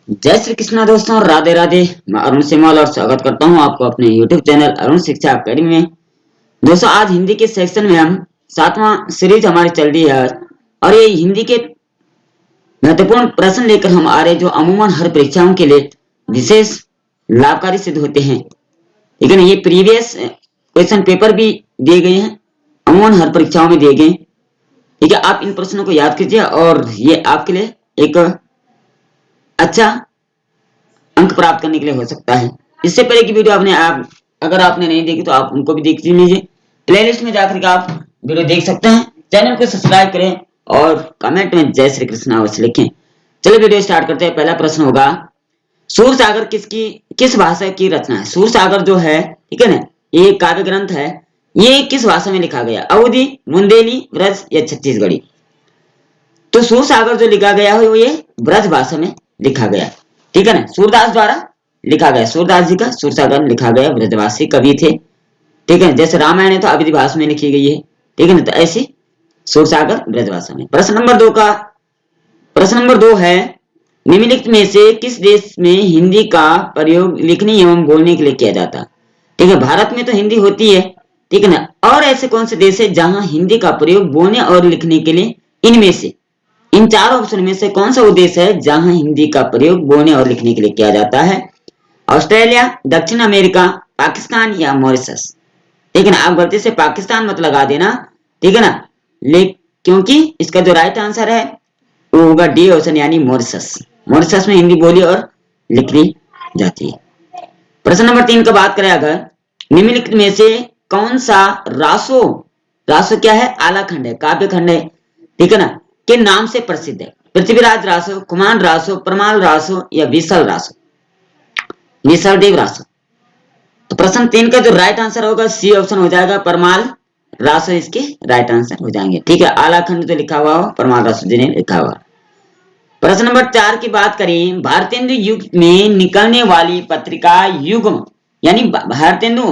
जय श्री कृष्णा दोस्तों, राधे राधे। मैं अरुण सिमाल और स्वागत करता हूं आपको अपने YouTube चैनल अरुण शिक्षा अकेडमी में। दोस्तों, आज हिंदी के सेक्शन में हम सातवां सीरीज हमारी चल रही है और ये हिंदी के महत्वपूर्ण प्रश्न लेकर हम आ रहे हैं जो अमूमन हर परीक्षाओं के लिए विशेष लाभकारी सिद्ध होते हैं। ठीक है ना, ये प्रीवियस क्वेश्चन पेपर भी दिए गए हैं, अमूमन हर परीक्षाओं में दिए गए। ठीक है, आप इन प्रश्नों को याद कीजिए और ये आपके लिए एक अच्छा अंक प्राप्त करने के लिए हो सकता है। इससे पहले की वीडियो अगर आपने नहीं देखी तो आप उनको भी देख लीजिए। प्लेलिस्ट में जाकर के आप वीडियो देख सकते हैं। चैनल को सब्सक्राइब करें और कमेंट में जय श्री कृष्ण अवश्य लिखें। चलिए वीडियो स्टार्ट करते हैं। पहला प्रश्न होगा, सूर सागर किस भाषा की रचना है? सूर सागर जो है, ठीक है ना, ये काव्य ग्रंथ है। ये किस भाषा में लिखा गया? अवधी, बुंदेली, ब्रज या छत्तीसगढ़ी? तो सूर सागर जो लिखा गया है वो ये ब्रज भाषा में लिखा गया, ठीक है ना, सूरदास द्वारा लिखा गया। सूरदास जी का सूर सागर लिखा गया, ब्रजवासी कवि थे। ठीक है, जैसे रामायण है तो अवधी भाषा में लिखी गई है, ठीक है ना, तो ऐसे सूर सागर ब्रजभाषा में। प्रश्न नंबर 2 है, निम्नलिखित में से किस देश में हिंदी का प्रयोग लिखने एवं बोलने के लिए किया जाता है? ठीक है, भारत में तो हिंदी होती है, ठीक है ना, और ऐसे कौन से देश है जहां हिंदी का प्रयोग बोलने और लिखने के लिए इनमें से इन चार ऑप्शन में से कौन सा वो देश है जहां हिंदी का प्रयोग बोलने और लिखने के लिए किया जाता है? ऑस्ट्रेलिया, दक्षिण अमेरिका, पाकिस्तान या मॉरिशस? ठीक है ना, आप गलती से पाकिस्तान मत लगा देना, ठीक है ना, क्योंकि इसका जो राइट आंसर है वो होगा डी ऑप्शन यानी मॉरिशस। मॉरिशस में हिंदी बोली और लिखी जाती है। प्रश्न नंबर 3 का बात करें अगर, निम्नलिखित में से कौन सा रासो रासो क्या है? आला खंड है, काव्य खंड है, ठीक है ना, के नाम से प्रसिद्ध है? पृथ्वीराज रासो, कुमार रासो, परमाल रासो या विशाल रासो? विशाल देव रासो। तो प्रश्न 3 का जो राइट आंसर होगा सी ऑप्शन हो जाएगा, परमाल रासो इसके राइट आंसर हो जाएंगे। ठीक है, आलाखंड जो लिखा हुआ हो परमाल रासो जी ने लिखा हुआ। प्रश्न नंबर 4 की बात करें, भारतेंदु युग में निकलने वाली पत्रिका युग्म यानी भारतेंदु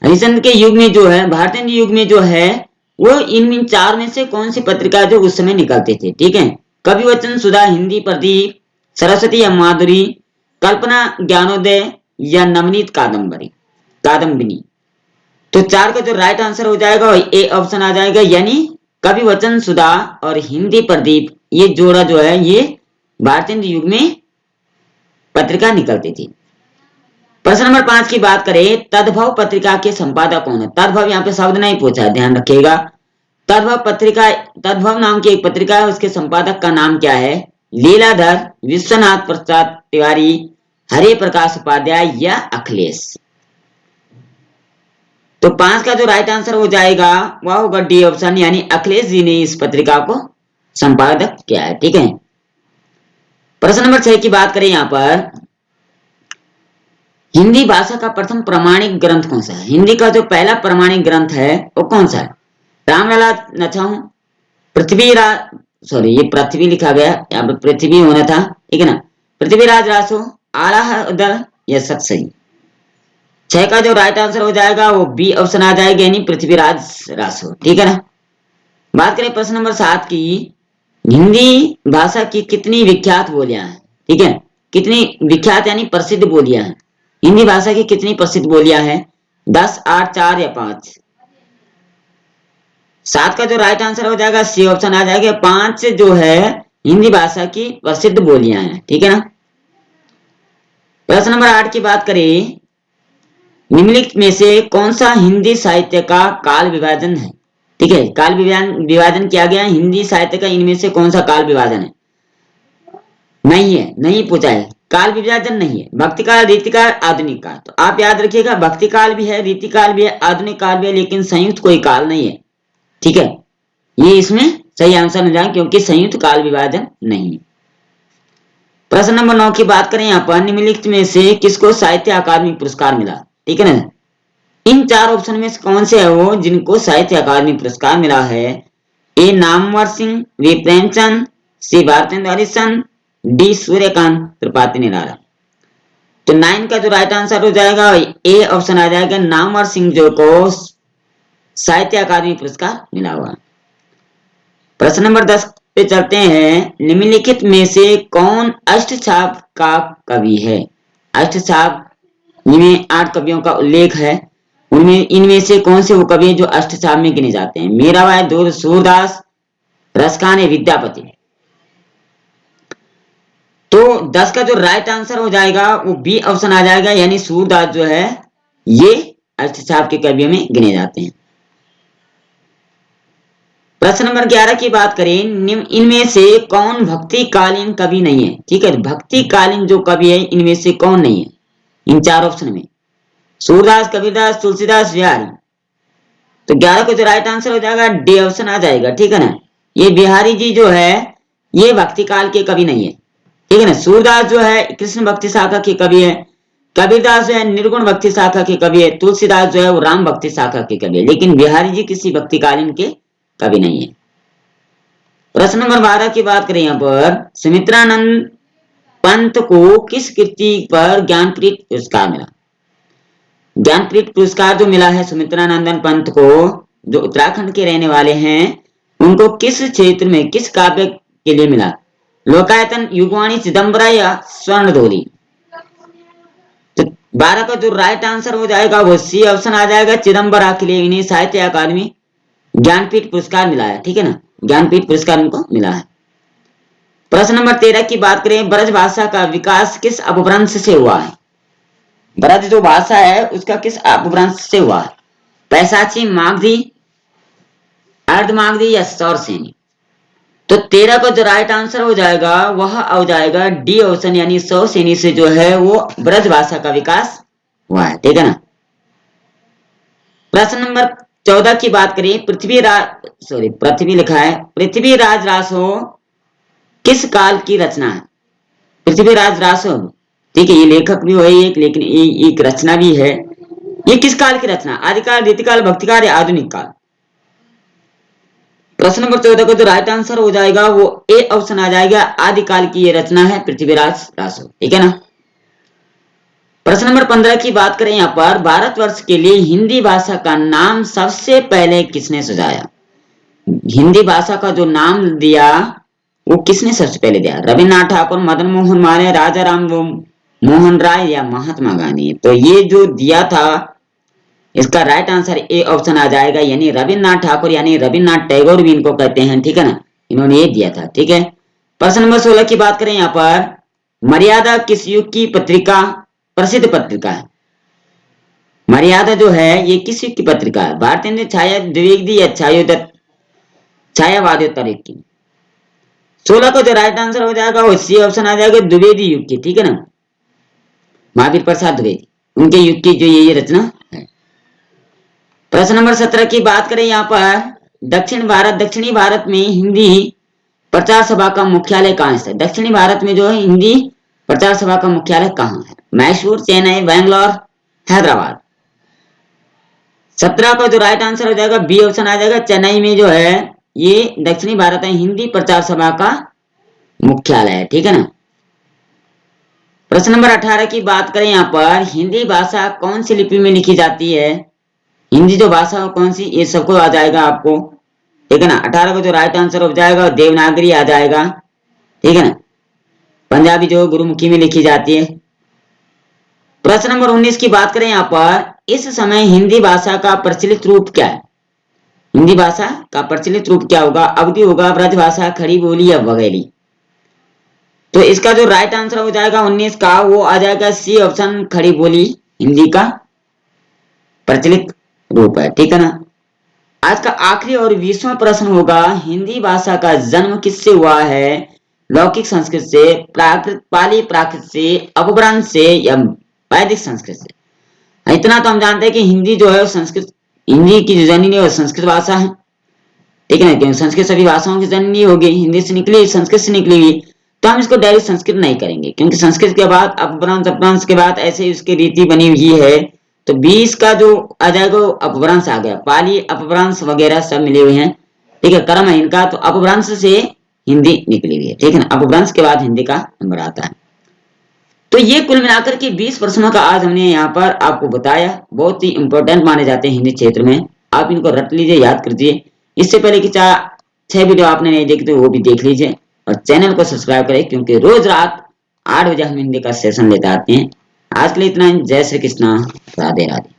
हरिश्चंद्र के युग में जो है, भारतेंदु युग में जो है वो इन चार में से कौन सी पत्रिका जो उस समय निकलते थे? ठीक है, कवि वचन, सुधा, हिंदी प्रदीप, सरस्वती या माधुरी, कल्पना, ज्ञानोदय या नवनीत कादम्बिनी? तो 4 का जो राइट आंसर हो जाएगा ए ऑप्शन आ जाएगा, यानी कवि वचन, सुधा और हिंदी प्रदीप, ये जोड़ा जो है ये भारतेंदु युग में पत्रिका निकलती थी। प्रश्न नंबर 5 की बात करें, तद्भव पत्रिका के संपादक कौन है? तद्भव यहाँ पे शब्द नहीं पूछा है, ध्यान रखिएगा। तद्भव नाम की एक पत्रिका है, उसके संपादक का नाम क्या है? लीलाधर, विश्वनाथ प्रसाद तिवारी, हरि प्रकाश उपाध्याय या अखिलेश? तो 5 का जो राइट आंसर हो जाएगा वह होगा डी ऑप्शन, यानी अखिलेश जी ने इस पत्रिका को संपादक किया है। ठीक है, प्रश्न नंबर 6 की बात करें, यहाँ पर हिंदी भाषा का प्रथम प्रमाणिक ग्रंथ कौन सा है? हिंदी का जो पहला प्रमाणिक ग्रंथ है वो कौन सा है? रामलला नछाऊ, ये पृथ्वी लिखा गया, यहाँ पर पृथ्वी होना था, ठीक है ना, पृथ्वीराज रासो, आला या सतसई? 6 का जो राइट आंसर हो जाएगा वो बी ऑप्शन आ जाएगा, यानी पृथ्वीराज रासो। ठीक है ना। बात करें प्रश्न नंबर 7 की, हिंदी भाषा की कितनी विख्यात बोलियां हैं? ठीक है, कितनी विख्यात यानी प्रसिद्ध बोलियां हैं? हिंदी भाषा की कितनी प्रसिद्ध बोलियां हैं? 10, 8, 4 या 5? 7 का जो राइट आंसर हो जाएगा सी ऑप्शन आ जाएगा, 5 जो है हिंदी भाषा की प्रसिद्ध बोलियां हैं। ठीक है ना। प्रश्न नंबर 8 की बात करें, निम्नलिखित में से कौन सा हिंदी साहित्य का काल विभाजन है? ठीक है, काल विभाजन किया गया है हिंदी साहित्य का, इनमें से कौन सा काल विभाजन है? नहीं है, नहीं पूछा है, काल विभाजन नहीं है। भक्ति काल, रीति काल, आधुनिक काल। तो आप याद रखिएगा, भक्ति काल भी है, रीति काल भी है, आधुनिक काल भी है, लेकिन संयुक्त कोई काल नहीं है। ठीक है, ये इसमें सही आंसर नहीं जाए क्योंकि संयुक्त काल विभाजन नहीं है। प्रश्न नंबर 9 की बात करें, यहाँ पर निम्नलिखित में से किसको साहित्य अकादमी पुरस्कार मिला? ठीक है ना, इन 4 ऑप्शन में से कौन से है वो जिनको साहित्य अकादमी पुरस्कार मिला है? A Namvar Singh, B Premchand, C Bharatendu Harishchandra, D Suryakant Tripathi Nirala? तो 9 का जो राइट आंसर हो जाएगा ए ऑप्शन आ जाएगा, नामवर सिंह जो को साहित्य अकादमी पुरस्कार मिला हुआ। प्रश्न नंबर 10 पे चलते हैं। निम्नलिखित में से कौन अष्टछाप का कवि है? अष्टछाप इनमें 8 कवियों का उल्लेख है। उनमें इनमें से कौन से वो कवि हैं जो अष्टछाप में गिने जाते हैं? मीराबाई, दूर, सूरदास, रसखान या विद्यापति। तो 10 का जो राइट आंसर हो जाएगा वो बी ऑप्शन आ जाएगा, यानी सूरदास जो है ये अष्टछाप के कवियों में गिने जाते हैं। प्रश्न नंबर 11 की बात करें, इनमें से कौन भक्तिकालीन कवि नहीं है? ठीक है, भक्तिकालीन जो कवि है इनमें से कौन नहीं है इन 4 ऑप्शन में? सूरदास, कबीरदास, तुलसीदास, बिहारी। तो 11 को जो राइट आंसर हो जाएगा डी ऑप्शन आ जाएगा। ठीक है ना, ये बिहारी जी जो है ये भक्ति काल के कवि नहीं है। ठीक है ना, सूरदास जो है कृष्ण भक्ति शाखा के कवि है, कबीरदास जो है निर्गुण भक्ति शाखा के कवि है, तुलसीदास जो है वो राम भक्ति शाखा के कवि है, लेकिन बिहारी जी किसी भक्तिकालीन के कवि नहीं है। प्रश्न नंबर 12 की बात करें, यहाँ पर सुमित्रानंद पंत को किस कृति पर ज्ञानपीठ पुरस्कार मिला? ज्ञानपीठ पुरस्कार जो मिला है सुमित्रानंदन पंत को, जो उत्तराखंड के रहने वाले हैं, उनको किस क्षेत्र में किस काव्य के लिए मिला? लोकायतन, युगवाणी, चिदम्बरा या स्वर्णदोली। तो 12 का जो राइट आंसर हो जाएगा वो सी ऑप्शन आ जाएगा, चिदम्बरा के लिए इन्हें साहित्य अकादमी ज्ञानपीठ पुरस्कार मिला है। ठीक है ना, ज्ञानपीठ पुरस्कार उनको मिला है। प्रश्न नंबर 13 की बात करें, ब्रज भाषा का विकास किस अपभ्रंश से हुआ है? ब्रज जो भाषा है उसका किस अपभ्रंश से हुआ है? पैशाची, मागधी, अर्धमागधी या सौरसेनी। तो 13 का जो राइट आंसर हो जाएगा वह हो जाएगा डी ऑप्शन, यानी सौरसेनी से जो है वो ब्रज भाषा का विकास हुआ है। ठीक है ना। प्रश्न नंबर 14 की बात करें, पृथ्वी लिखा है, पृथ्वीराज रासो किस काल की रचना है? पृथ्वीराज रासो, ठीक है, ये लेखक भी है एक, लेकिन एक रचना भी है। ये किस काल की रचना? आदिकाल, रीतिकाल, भक्तिकाल या आधुनिक काल। प्रश्न नंबर 14 का जो राइट आंसर हो जाएगा वो ए ऑप्शन आ जाएगा, आदिकाल की ये रचना है पृथ्वीराज रासो। ठीक है ना। प्रश्न नंबर 15 की बात करें, यहाँ पर भारतवर्ष के लिए हिंदी भाषा का नाम सबसे पहले किसने सुझाया? हिंदी भाषा का जो नाम दिया वो किसने सबसे पहले दिया? रविन्द्रनाथ ठाकुर, मदन मोहन मालवीय, राजा राम मोहन राय या महात्मा गांधी। तो ये जो दिया था इसका राइट आंसर ए ऑप्शन आ जाएगा, यानी रविन्द्रनाथ ठाकुर, यानी रविन्द्रनाथ टैगोर भी इनको कहते हैं। ठीक है ना, इन्होंने ये दिया था। ठीक है। प्रश्न नंबर 16 की बात करें, यहाँ पर मर्यादा किस युग की पत्रिका, प्रसिद्ध पत्रिका है? मर्यादा जो है ये किस युग की पत्रिका है? भारतेंद्र, छाया द्विवेदी या छायावादोत्तर युग की। 16 को जो राइट आंसर हो जाएगा वो सी ऑप्शन आ जाएगा, द्विवेदी युग की। ठीक है ना, महावीर प्रसाद द्विवेदी, उनके युग की जो ये रचना है। प्रश्न नंबर 17 की बात करें, यहाँ पर दक्षिणी भारत में हिंदी प्रचार सभा का मुख्यालय कहाँ है? दक्षिणी भारत में जो है हिंदी प्रचार सभा का मुख्यालय कहाँ है? मैसूर, चेन्नई, बैंगलोर, हैदराबाद। 17 का जो राइट आंसर हो जाएगा बी ऑप्शन आ जाएगा, चेन्नई में जो है ये दक्षिणी भारत में हिंदी प्रचार सभा का मुख्यालय है। ठीक है ना। प्रश्न नंबर 18 की बात करें, यहाँ पर हिंदी भाषा कौन सी लिपि में लिखी जाती है? हिंदी जो भाषा कौन सी, ये सबको आ जाएगा आपको। ठीक है ना। 18 को जो राइट आंसर हो जाएगा देवनागरी आ जाएगा। ठीक है ना, पंजाबी जो गुरुमुखी में लिखी जाती है। प्रश्न नंबर 19 की बात करें, यहाँ पर इस समय हिंदी भाषा का प्रचलित रूप क्या है? हिंदी भाषा का प्रचलित रूप क्या होगा? अवधी होगा, ब्रजभाषा, खड़ी बोली या बघेली। तो इसका जो राइट आंसर हो जाएगा 19 का वो आ जाएगा सी ऑप्शन, खड़ी बोली हिंदी का प्रचलित रूप है। ठीक है ना। आज का आखिरी और 20वां प्रश्न होगा, हिंदी भाषा का जन्म किससे हुआ है? लौकिक संस्कृत से, प्राकृत, पाली प्राकृत से, अपभ्रंश से या वैदिक संस्कृत से। इतना तो हम जानते हैं कि हिंदी जो है संस्कृत, हिंदी की जो जननी है वो संस्कृत भाषा है। ठीक है ना, क्योंकि संस्कृत सभी भाषाओं की जननी होगी, हिंदी से निकली, संस्कृत से निकली हुई। तो हम इसको डायरेक्ट संस्कृत नहीं करेंगे, क्योंकि संस्कृत के बाद अपभ्रंश के बाद ऐसे उसकी रीति बनी हुई है। तो 20 का जो आ जाएगा अपभ्रंश आ गया, पाली अपभ्रंश वगैरह सब मिले हुए हैं। ठीक है, क्रम है इनका, तो अपभ्रंश से हिंदी निकली हुई है। ठीक है ना, अपभ्रंश के बाद हिंदी का नंबर आता है। तो ये कुल मिलाकर के 20 प्रश्नों का आज हमने यहाँ पर आपको बताया, बहुत ही इंपॉर्टेंट माने जाते हैं हिंदी क्षेत्र में। आप इनको रट लीजिए, याद कर लीजिए। इससे पहले कि 6 वीडियो आपने नहीं देखी तो वो भी देख लीजिए और चैनल को सब्सक्राइब करें, क्योंकि रोज रात 8 बजे हम हिंदी का सेशन लेते आते हैं। आज के लिए इतना ही। जय श्री कृष्णा, राधे राधे।